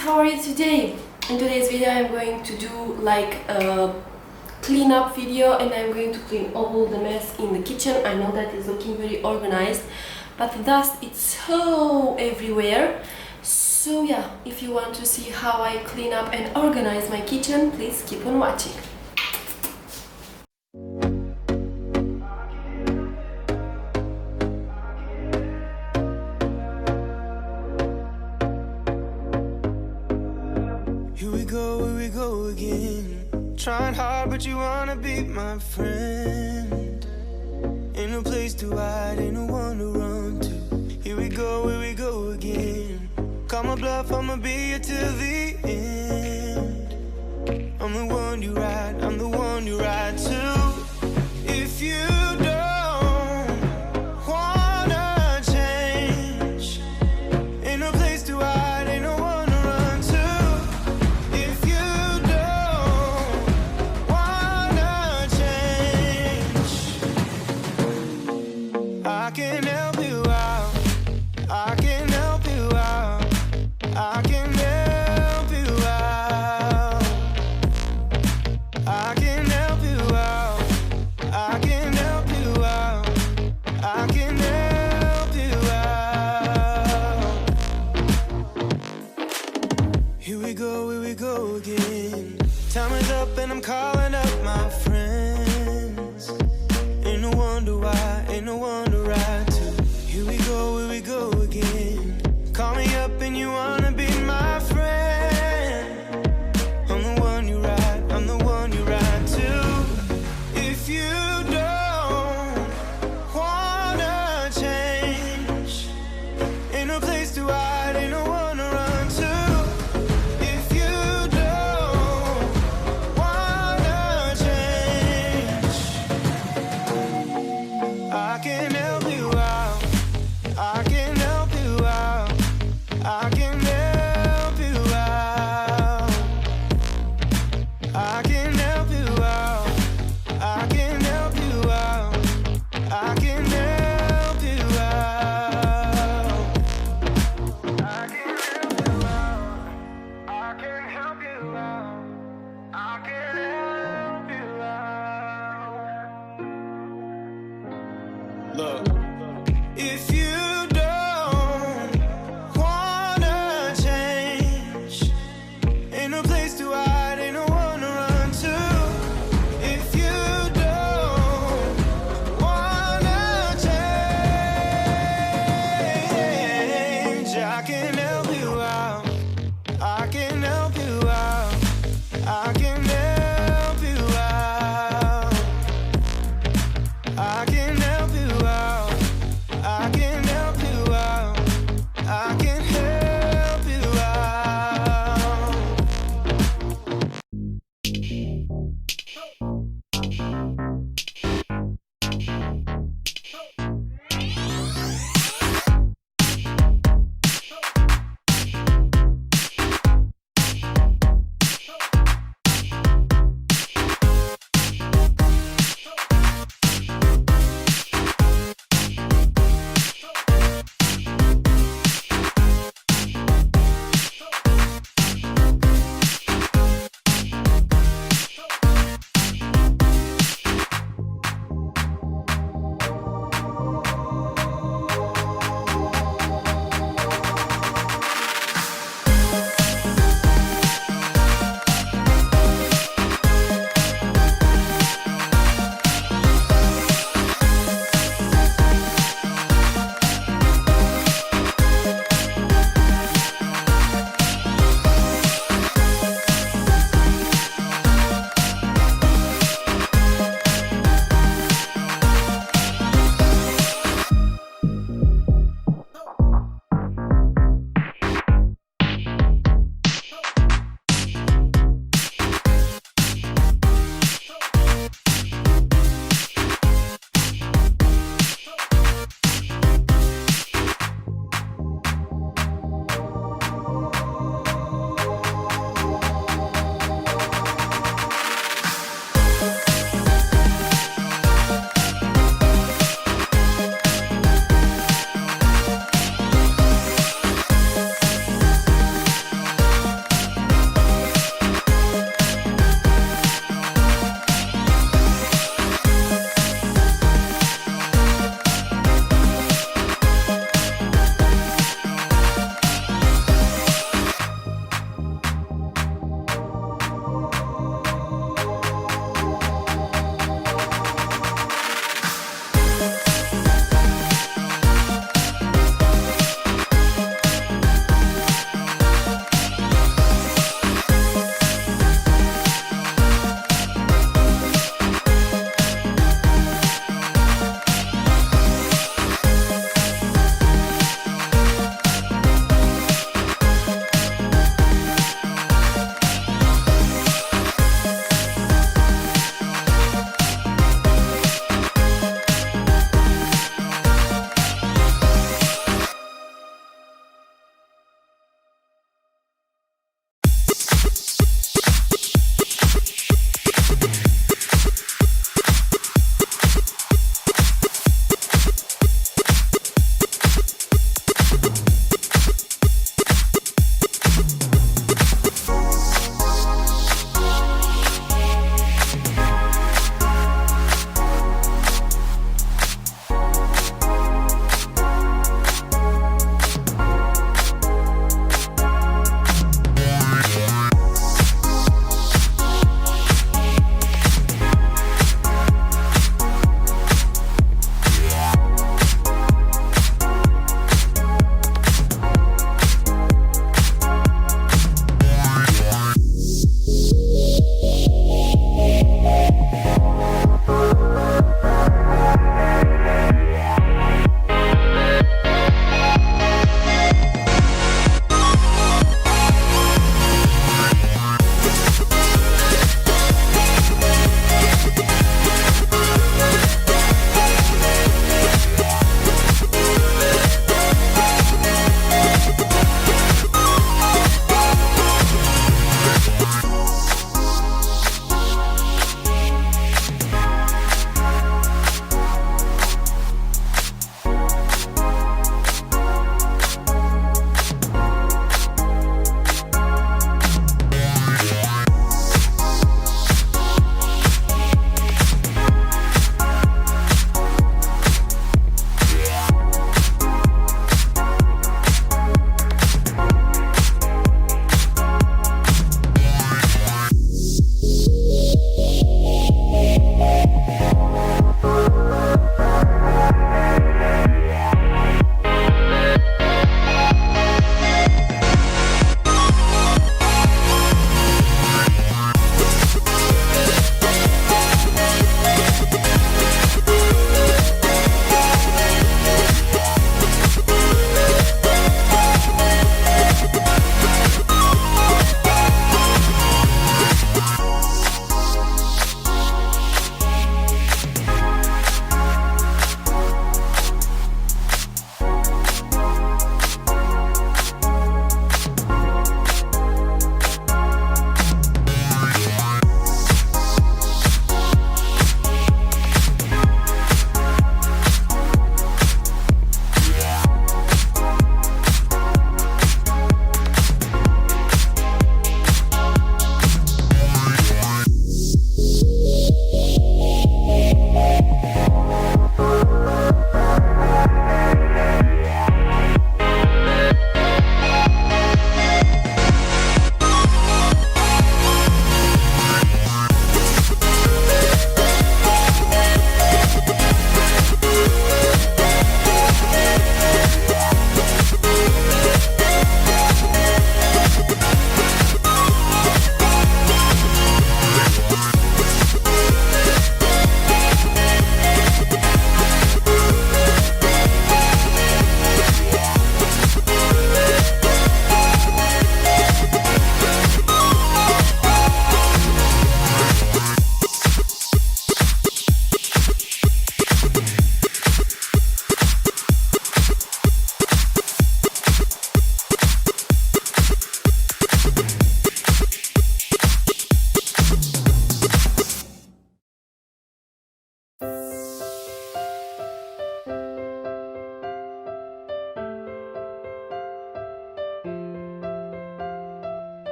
how are you today? In today's video I'm going to do like a cleanup video and I'm going to clean all the mess in the kitchen. I know that is looking very organized, but the dust is so everywhere. So yeah, if you want to see how I clean up and organize my kitchen, please keep on watching. Here we go again. Trying hard, but you wanna be my friend. Ain't no place to hide, ain't no one to run to. Here we go again. Call my bluff, I'ma be here till the end. I'm the one you ride, I'm the one you ride to. If you don't wanna change, ain't no place to hide, ain't no one to run to. If you don't wanna change, I can help you out, I can help you out, I can help you out, I can help you out, I can help you out, I can help you out. Here we go again. Time is up and I'm calling up my friends. Ain't no wonder why, ain't no one to ride to. Here we go again. Call me up and you wanna be my friend. I'm the one you ride, I'm the one you ride to. If you don't wanna change, ain't no place to hide, ain't no one to run to. If you don't wanna change, I can help you out, I can help you out, I can